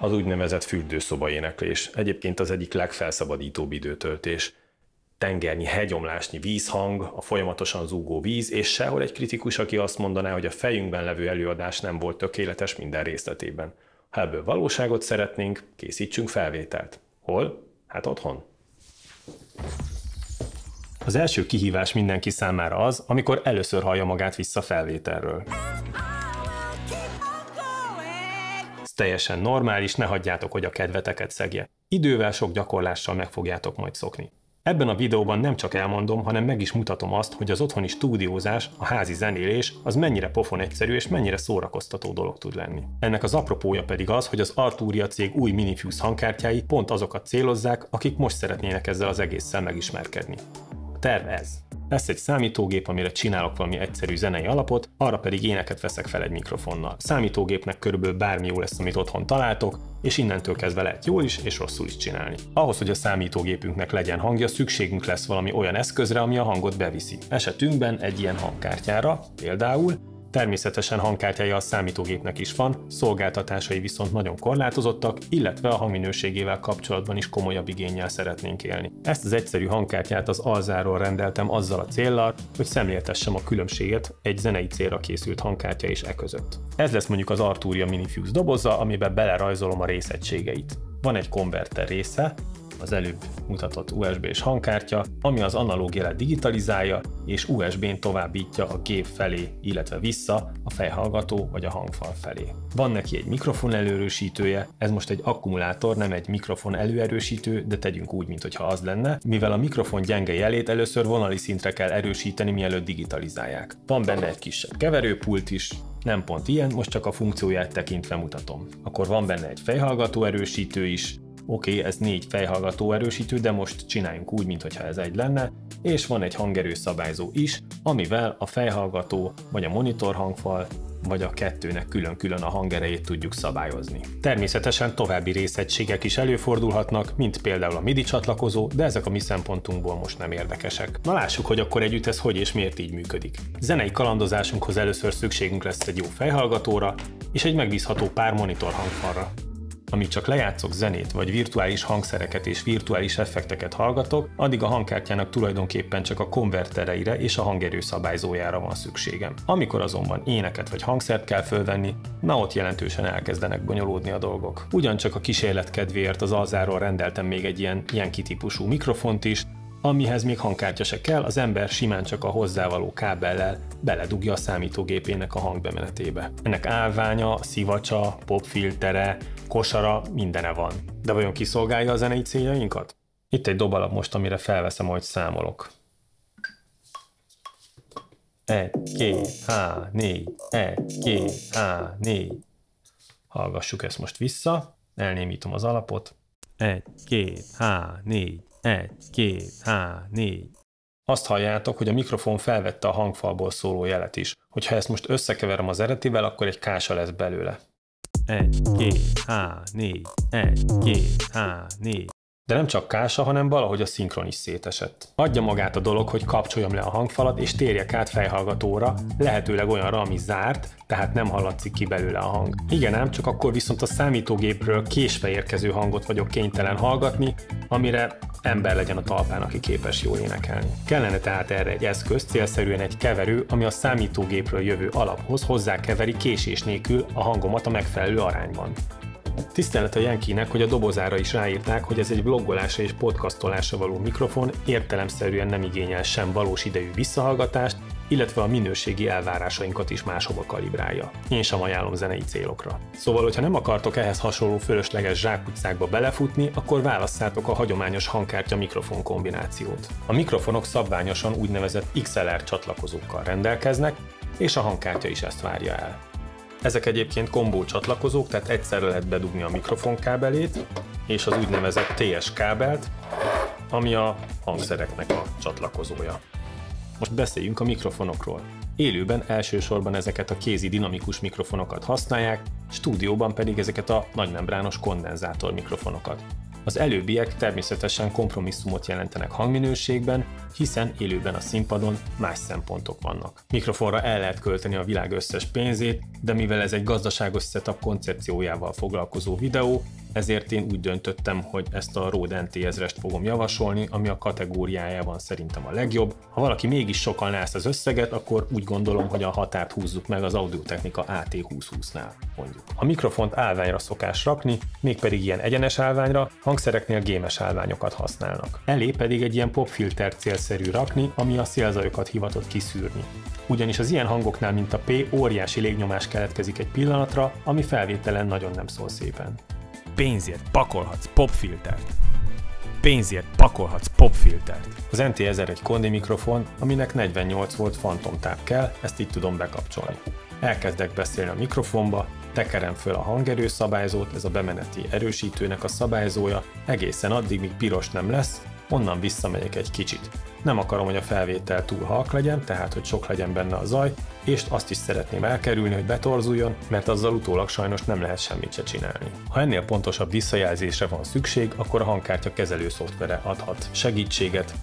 az úgynevezett fürdőszoba éneklés. Egyébként az egyik legfelszabadítóbb időtöltés. Tengernyi, hegyomlásnyi vízhang, a folyamatosan zúgó víz, és sehol egy kritikus, aki azt mondaná, hogy a fejünkben levő előadás nem volt tökéletes minden részletében. Ha ebből valóságot szeretnénk, készítsünk felvételt. Hol? Hát otthon. Az első kihívás mindenki számára az, amikor először hallja magát vissza felvételről. Ez teljesen normális, ne hagyjátok, hogy a kedveteket szegje. Idővel, sok gyakorlással meg fogjátok majd szokni. Ebben a videóban nem csak elmondom, hanem meg is mutatom azt, hogy az otthoni stúdiózás, a házi zenélés az mennyire pofon egyszerű és mennyire szórakoztató dolog tud lenni. Ennek az apropója pedig az, hogy az Arturia cég új Minifuse hangkártyái pont azokat célozzák, akik most szeretnének ezzel az egésszel megismerkedni. A terv ez. Lesz egy számítógép, amire csinálok valami egyszerű zenei alapot, arra pedig éneket veszek fel egy mikrofonnal. A számítógépnek körülbelül bármi jó lesz, amit otthon találtok, és innentől kezdve lehet jól is és rosszul is csinálni. Ahhoz, hogy a számítógépünknek legyen hangja, szükségünk lesz valami olyan eszközre, ami a hangot beviszi. Esetünkben egy ilyen hangkártyára, például. Természetesen hangkártyája a számítógépnek is van, szolgáltatásai viszont nagyon korlátozottak, illetve a hangminőségével kapcsolatban is komolyabb igénnyel szeretnénk élni. Ezt az egyszerű hangkártyát az Alzáról rendeltem azzal a céllal, hogy szemléltessem a különbséget egy zenei célra készült hangkártya és e között. Ez lesz mondjuk az Arturia Minifuse doboza, amiben belerajzolom a részegységeit. Van egy konverter része, az előbb mutatott USB-s hangkártya, ami az analóg jelet digitalizálja, és USB-n továbbítja a gép felé, illetve vissza a fejhallgató vagy a hangfal felé. Van neki egy mikrofon előerősítője, ez most egy akkumulátor, nem egy mikrofon előerősítő, de tegyünk úgy, mintha az lenne, mivel a mikrofon gyenge jelét először vonali szintre kell erősíteni, mielőtt digitalizálják. Van benne egy kisebb keverőpult is, nem pont ilyen, most csak a funkcióját tekintve mutatom. Akkor van benne egy fejhallgató erősítő is. Oké, ez 4 fejhallgató erősítő, de most csináljunk úgy, mintha ez egy lenne, és van egy hangerő szabályzó is, amivel a fejhallgató, vagy a monitor hangfal, vagy a kettőnek külön-külön a hangerejét tudjuk szabályozni. Természetesen további részegységek is előfordulhatnak, mint például a MIDI csatlakozó, de ezek a mi szempontunkból most nem érdekesek. Na lássuk, hogy akkor együtt ez hogy és miért így működik. Zenei kalandozásunkhoz először szükségünk lesz egy jó fejhallgatóra, és egy megbízható pár monitor hangfalra. Amíg csak lejátszok zenét, vagy virtuális hangszereket és virtuális effekteket hallgatok, addig a hangkártyának tulajdonképpen csak a konvertereire és a hangerő szabályzójára van szükségem. Amikor azonban éneket vagy hangszert kell fölvenni, na ott jelentősen elkezdenek bonyolódni a dolgok. Ugyancsak a kísérlet kedvéért az Alzáról rendeltem még egy ilyen típusú mikrofont is, amihez még hangkártya se kell, az ember simán csak a hozzávaló kábellel beledugja a számítógépének a hangbemenetébe. Ennek állványa, szivacsa, popfiltere, kosara, mindene van. De vajon kiszolgálja a zenei céljainkat? Itt egy dobalap most, amire felveszem, ahogy számolok. 1, 2, 3, 4, 1, 2, 3, 4. Hallgassuk ezt most vissza, elnémítom az alapot. 1, 2, 3, 4. 1, 2, 3, 4. Azt halljátok, hogy a mikrofon felvette a hangfalból szóló jelet is. Hogyha ezt most összekeverem az eredetivel, akkor egy kása lesz belőle. 1, 2, 3, 4, 1, 2, 3, 4. De nem csak kása, hanem valahogy a szinkron is szétesett. Adja magát a dolog, hogy kapcsoljam le a hangfalat és térjek át fejhallgatóra, lehetőleg olyanra, ami zárt, tehát nem hallatszik ki belőle a hang. Igen ám, csak akkor viszont a számítógépről késve érkező hangot vagyok kénytelen hallgatni, amire ember legyen a talpán, aki képes jól énekelni. Kellene tehát erre egy eszköz, célszerűen egy keverő, ami a számítógépről jövő alaphoz hozzákeveri késés nélkül a hangomat a megfelelő arányban. Tisztelet a Yankee-nek, hogy a dobozára is ráírták, hogy ez egy vloggolásra és podcastolásra való mikrofon, értelemszerűen nem igényel sem valós idejű visszahallgatást, illetve a minőségi elvárásainkat is máshova kalibrálja. Én sem ajánlom zenei célokra. Szóval, hogyha nem akartok ehhez hasonló fölösleges zsákutcákba belefutni, akkor válasszátok a hagyományos hangkártya mikrofon kombinációt. A mikrofonok szabványosan úgynevezett XLR csatlakozókkal rendelkeznek, és a hangkártya is ezt várja el. Ezek egyébként kombó csatlakozók, tehát egyszerre lehet bedugni a mikrofon kábelét és az úgynevezett TS kábelt, ami a hangszereknek a csatlakozója. Most beszéljünk a mikrofonokról. Élőben elsősorban ezeket a kézi dinamikus mikrofonokat használják, stúdióban pedig ezeket a nagymembrános kondenzátor mikrofonokat. Az előbbiek természetesen kompromisszumot jelentenek hangminőségben, hiszen élőben a színpadon más szempontok vannak. Mikrofonra el lehet költeni a világ összes pénzét, de mivel ez egy gazdaságos setup koncepciójával foglalkozó videó, ezért én úgy döntöttem, hogy ezt a Rode NT1000-est fogom javasolni, ami a kategóriájában szerintem a legjobb. Ha valaki mégis sokalná ezt az összeget, akkor úgy gondolom, hogy a határt húzzuk meg az Audio-Technica AT2020-nál, mondjuk. A mikrofont állványra szokás rakni, mégpedig ilyen egyenes állványra, hangszereknél gémes állványokat használnak. Elé pedig egy ilyen popfiltert célszerű rakni, ami a szélzajokat hivatott kiszűrni. Ugyanis az ilyen hangoknál, mint a P, óriási légnyomás keletkezik egy pillanatra, ami felvételen nagyon nem szól szépen. Pénzért pakolhatsz popfiltert. Pénzért pakolhatsz popfiltert. Az NT1000 egy kondi mikrofon, aminek 48 volt fantomtáp kell, ezt így tudom bekapcsolni. Elkezdek beszélni a mikrofonba, tekerem föl a hangerőszabályzót, ez a bemeneti erősítőnek a szabályzója, egészen addig, míg piros nem lesz, onnan visszamegyek egy kicsit. Nem akarom, hogy a felvétel túl halk legyen, tehát hogy sok legyen benne a zaj, és azt is szeretném elkerülni, hogy betorzuljon, mert azzal utólag sajnos nem lehet semmit se csinálni. Ha ennél pontosabb visszajelzésre van szükség, akkor a hangkártya kezelő szoftvere adhat segítséget.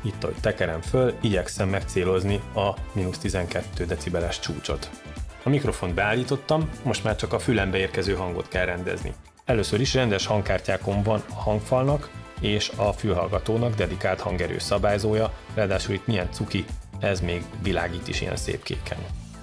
Itt, ahogy tekerem föl, igyekszem megcélozni a -12 decibeles csúcsot. A mikrofont beállítottam, most már csak a fülembe érkező hangot kell rendezni. Először is rendes hangkártyákon van a hangfalnak és a fülhallgatónak dedikált hangerő szabályzója, ráadásul itt milyen cuki, ez még világít is ilyen szép kéken.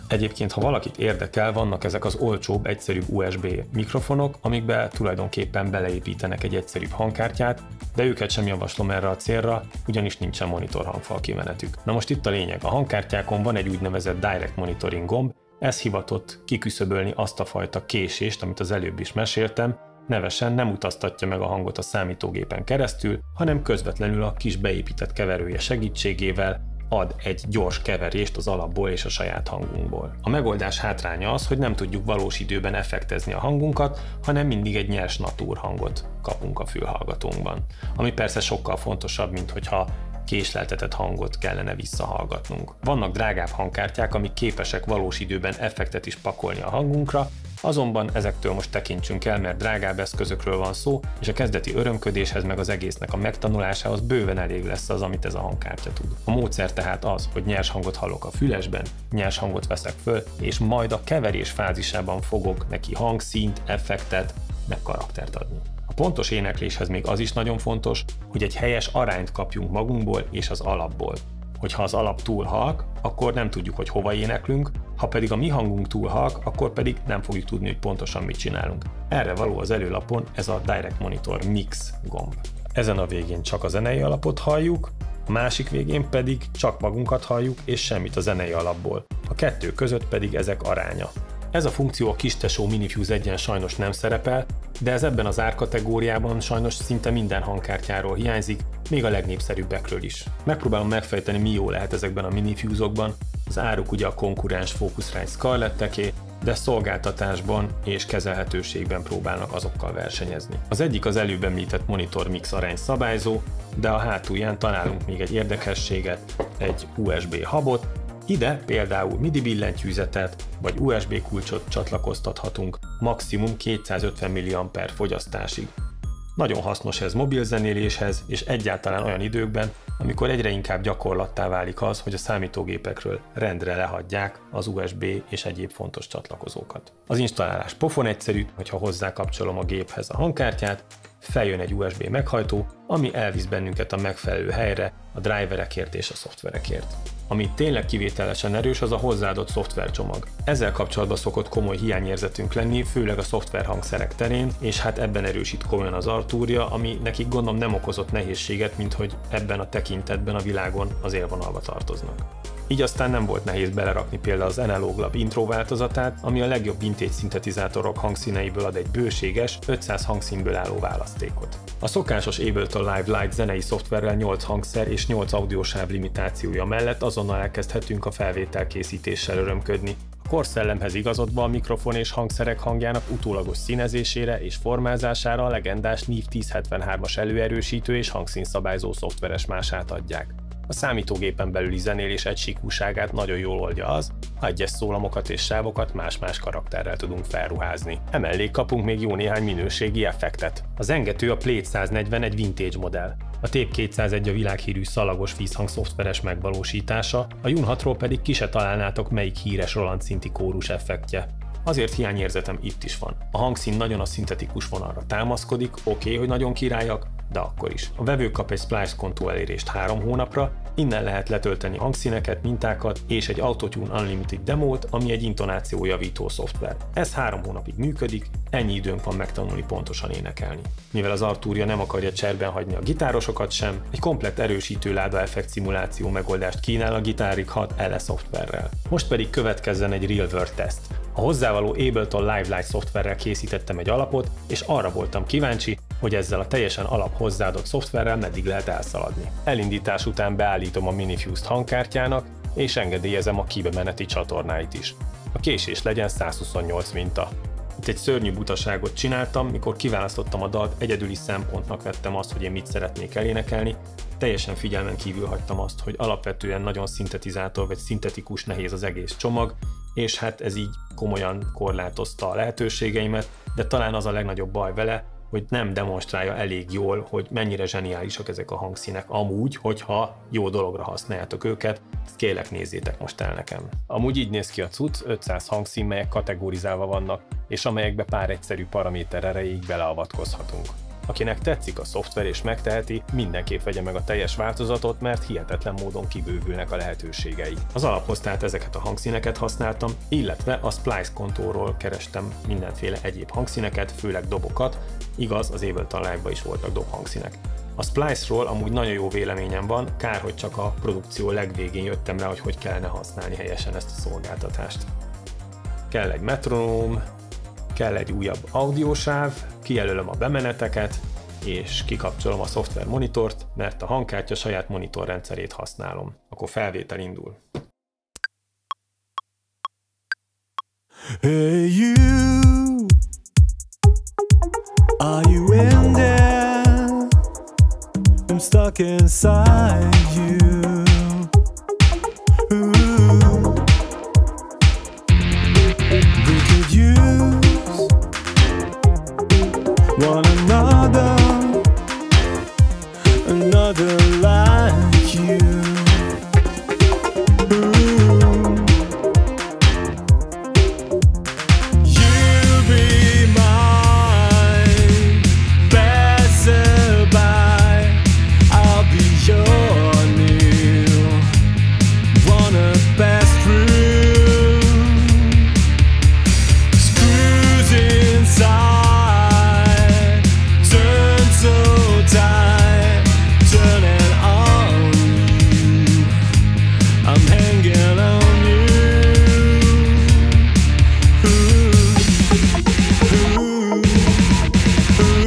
Egyébként, ha valakit érdekel, vannak ezek az olcsóbb, egyszerűbb USB mikrofonok, amikbe tulajdonképpen beleépítenek egy egyszerűbb hangkártyát, de őket sem javaslom erre a célra, ugyanis nincsen monitor hangfal kimenetük. Na most itt a lényeg, a hangkártyákon van egy úgynevezett Direct Monitoring gomb, ez hivatott kiküszöbölni azt a fajta késést, amit az előbb is meséltem, nevesen nem utaztatja meg a hangot a számítógépen keresztül, hanem közvetlenül a kis beépített keverője segítségével ad egy gyors keverést az alapból és a saját hangunkból. A megoldás hátránya az, hogy nem tudjuk valós időben effektezni a hangunkat, hanem mindig egy nyers natúr hangot kapunk a fülhallgatónkban. Ami persze sokkal fontosabb, mint hogyha késleltetett hangot kellene visszahallgatnunk. Vannak drágább hangkártyák, amik képesek valós időben effektet is pakolni a hangunkra, azonban ezektől most tekintsünk el, mert drágább eszközökről van szó, és a kezdeti örömködéshez meg az egésznek a megtanulásához bőven elég lesz az, amit ez a hangkártya tud. A módszer tehát az, hogy nyers hangot hallok a fülesben, nyers hangot veszek föl, és majd a keverés fázisában fogok neki hangszínt, effektet, meg karaktert adni. A pontos énekléshez még az is nagyon fontos, hogy egy helyes arányt kapjunk magunkból és az alapból. Hogyha az alap túl halk, akkor nem tudjuk, hogy hova éneklünk, ha pedig a mi hangunk túl halk, akkor pedig nem fogjuk tudni, hogy pontosan mit csinálunk. Erre való az előlapon ez a Direct Monitor Mix gomb. Ezen a végén csak a zenei alapot halljuk, a másik végén pedig csak magunkat halljuk és semmit a zenei alapból. A kettő között pedig ezek aránya. Ez a funkció a kistesó Minifuse 1-en sajnos nem szerepel, de ez ebben az árkategóriában sajnos szinte minden hangkártyáról hiányzik, még a legnépszerűbbekről is. Megpróbálom megfejteni, mi jó lehet ezekben a Minifuse-okban. Az áruk ugye a konkurens Focusrite Scarletteké, de szolgáltatásban és kezelhetőségben próbálnak azokkal versenyezni. Az egyik az előbb említett Monitor Mix arány szabályzó, de a hátulján találunk még egy érdekességet, egy USB hubot. Ide például MIDI billentyűzetet vagy USB kulcsot csatlakoztathatunk maximum 250 mAh fogyasztásig. Nagyon hasznos ez mobil zenéléshez és egyáltalán olyan időkben, amikor egyre inkább gyakorlattá válik az, hogy a számítógépekről rendre lehagyják az USB és egyéb fontos csatlakozókat. Az installálás pofon egyszerű, hogyha hozzákapcsolom a géphez a hangkártyát, feljön egy USB meghajtó, ami elvisz bennünket a megfelelő helyre a driverekért és a szoftverekért. Ami tényleg kivételesen erős, az a hozzáadott szoftvercsomag. Ezzel kapcsolatban szokott komoly hiányérzetünk lenni, főleg a szoftverhangszerek terén, és hát ebben erősít komolyan az Arturia, ami nekik gondolom nem okozott nehézséget, mint hogy ebben a tekintetben a világon az élvonalba tartoznak. Így aztán nem volt nehéz belerakni például az Analog Lab intro változatát, ami a legjobb vintage szintetizátorok hangszíneiből ad egy bőséges, 500 hangszínből álló választékot. A szokásos Ableton Live Lite zenei szoftverrel 8 hangszer és 8 audiosáv limitációja mellett azonnal elkezdhetünk a felvételkészítéssel örömködni. A korszellemhez igazodva a mikrofon és hangszerek hangjának utólagos színezésére és formázására a legendás Neve 1073-as előerősítő és hangszínszabályzó szoftveres mását adják. A számítógépen belüli zenélés egysíkúságát nagyon jól oldja az, ha egyes szólamokat és sávokat más-más karakterrel tudunk felruházni. Emellé kapunk még jó néhány minőségi effektet. A zengető a Plate 140 egy vintage modell. A Tape 201 a világhírű szalagos vízhang szoftveres megvalósítása, a Jun 6-ról pedig ki se találnátok melyik híres Roland szinti kórus effektje. Azért hiányérzetem itt is van. A hangszín nagyon a szintetikus vonalra támaszkodik, oké, hogy nagyon királyak, de akkor is. A vevő kap egy splice kontó elérést 3 hónapra, innen lehet letölteni hangszíneket, mintákat és egy Autotune Unlimited demót, ami egy intonációjavító szoftver. Ez 3 hónapig működik, ennyi időnk van megtanulni pontosan énekelni. Mivel az Arturia nem akarja cserben hagyni a gitárosokat sem, egy komplett erősítő láda effekt szimuláció megoldást kínál a Guitar-Rig 6 LE szoftverrel. Most pedig következzen egy real world teszt. A hozzávaló Ableton Live Lite szoftverrel készítettem egy alapot, és arra voltam kíváncsi, hogy ezzel a teljesen alap hozzáadott szoftverrel meddig lehet elszaladni. Elindítás után beállítom a Minifuse-t hangkártyának, és engedélyezem a kibemeneti csatornáit is. A késés legyen 128 minta. Itt egy szörnyű butaságot csináltam, mikor kiválasztottam a dalt, egyedüli szempontnak vettem azt, hogy én mit szeretnék elénekelni, teljesen figyelmen kívül hagytam azt, hogy alapvetően nagyon szintetizátor vagy szintetikus nehéz az egész csomag, és hát ez így komolyan korlátozta a lehetőségeimet, de talán az a legnagyobb baj vele, hogy nem demonstrálja elég jól, hogy mennyire zseniálisak ezek a hangszínek amúgy, hogyha jó dologra használjátok őket, ezt kérlek nézzétek most el nekem. Amúgy így néz ki a cucc, 500 hangszín, melyek kategorizálva vannak, és amelyekbe pár egyszerű paraméter erejéig beleavatkozhatunk. Akinek tetszik a szoftver és megteheti, mindenképp vegye meg a teljes változatot, mert hihetetlen módon kibővülnek a lehetőségei. Az alaphoz tehát ezeket a hangszíneket használtam, illetve a Splice kontóról kerestem mindenféle egyéb hangszíneket, főleg dobokat, igaz, az Ableton Live-ban is voltak dob hangszínek. A Splice-ról amúgy nagyon jó véleményem van, kár, hogy csak a produkció legvégén jöttem rá, hogy kellene használni helyesen ezt a szolgáltatást. Kell egy metronóm, kell egy újabb audiósáv, kijelölöm a bemeneteket, és kikapcsolom a szoftver monitort, mert a hangkártya saját monitorrendszerét használom. Akkor felvétel indul. Hey you, are you in there? I'm stuck inside you. Ooh. We could use one another, another like you. Ooh. You'll be mine, passerby. I'll be your new wanna pass through. Screws inside, turn so tight, turning on you. I'm hanging on you. Ooh, ooh, ooh.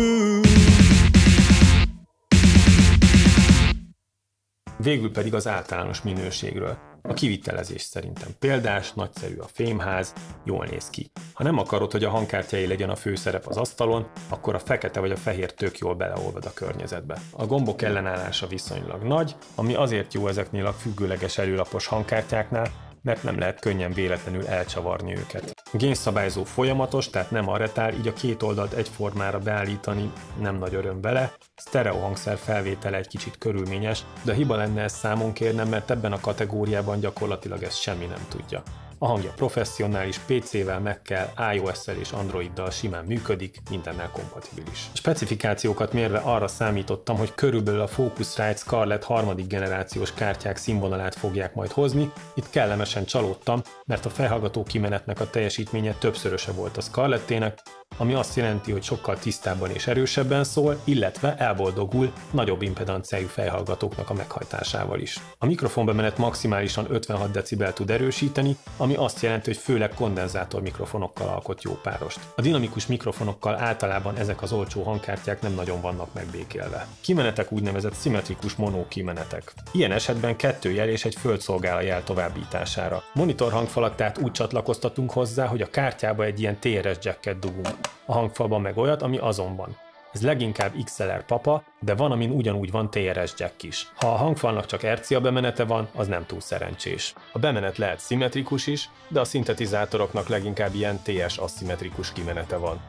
Végül pedig az általános minőségről. A kivitelezés szerintem példás, nagyszerű a fémház, jól néz ki. Ha nem akarod, hogy a hangkártyái legyen a főszerep az asztalon, akkor a fekete vagy a fehér tök jól beleolvad a környezetbe. A gombok ellenállása viszonylag nagy, ami azért jó ezeknél a függőleges előlapos hangkártyáknál, mert nem lehet könnyen véletlenül elcsavarni őket. A génszabályzó folyamatos, tehát nem arretál, így a két oldalt egyformára beállítani nem nagy öröm vele. Sztereó hangszer felvétele egy kicsit körülményes, de hiba lenne ezt számon kérnem, mert ebben a kategóriában gyakorlatilag ezt semmi nem tudja. A hangja professzionális, PC-vel, Mac-kel, iOS-szel és Androiddal simán működik, mindennel kompatibilis. A specifikációkat mérve arra számítottam, hogy körülbelül a Focusrite Scarlett 3. generációs kártyák színvonalát fogják majd hozni. Itt kellemesen csalódtam, mert a fejhallgató kimenetnek a teljesítménye többszöröse volt a Scarlettének, ami azt jelenti, hogy sokkal tisztábban és erősebben szól, illetve elboldogul nagyobb impedanciájú fejhallgatóknak a meghajtásával is. A mikrofonbemenet maximálisan 56 decibel tud erősíteni, ami azt jelenti, hogy főleg kondenzátor mikrofonokkal alkot jó párost. A dinamikus mikrofonokkal általában ezek az olcsó hangkártyák nem nagyon vannak megbékélve. Kimenetek úgynevezett szimmetrikus monó kimenetek. Ilyen esetben 2 jel és egy föld szolgál a jel továbbítására. Monitor hangfalat tehát úgy csatlakoztatunk hozzá, hogy a kártyába egy ilyen TRS jacket dugunk. A hangfalban meg olyat, ami azon van. Ez leginkább XLR papa, de van, amin ugyanúgy van TRS jack is. Ha a hangfalnak csak RCA bemenete van, az nem túl szerencsés. A bemenet lehet szimmetrikus is, de a szintetizátoroknak leginkább ilyen TS aszimmetrikus kimenete van.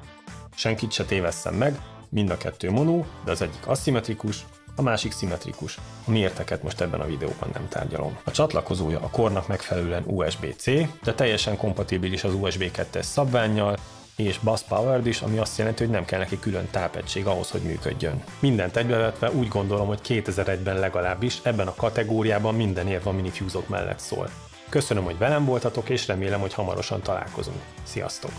Senkit se tévesszem meg, mind a 2 monó, de az egyik aszimmetrikus, a másik szimmetrikus. A miérteket most ebben a videóban nem tárgyalom. A csatlakozója a kornak megfelelően USB-C, de teljesen kompatibilis az USB 2-es szabvánnyal, és bus powered is, ami azt jelenti, hogy nem kell neki külön tápegység ahhoz, hogy működjön. Mindent egybevetve úgy gondolom, hogy 2001-ben legalábbis ebben a kategóriában minden érv a minifuse-ok mellett szól. Köszönöm, hogy velem voltatok, és remélem, hogy hamarosan találkozunk. Sziasztok!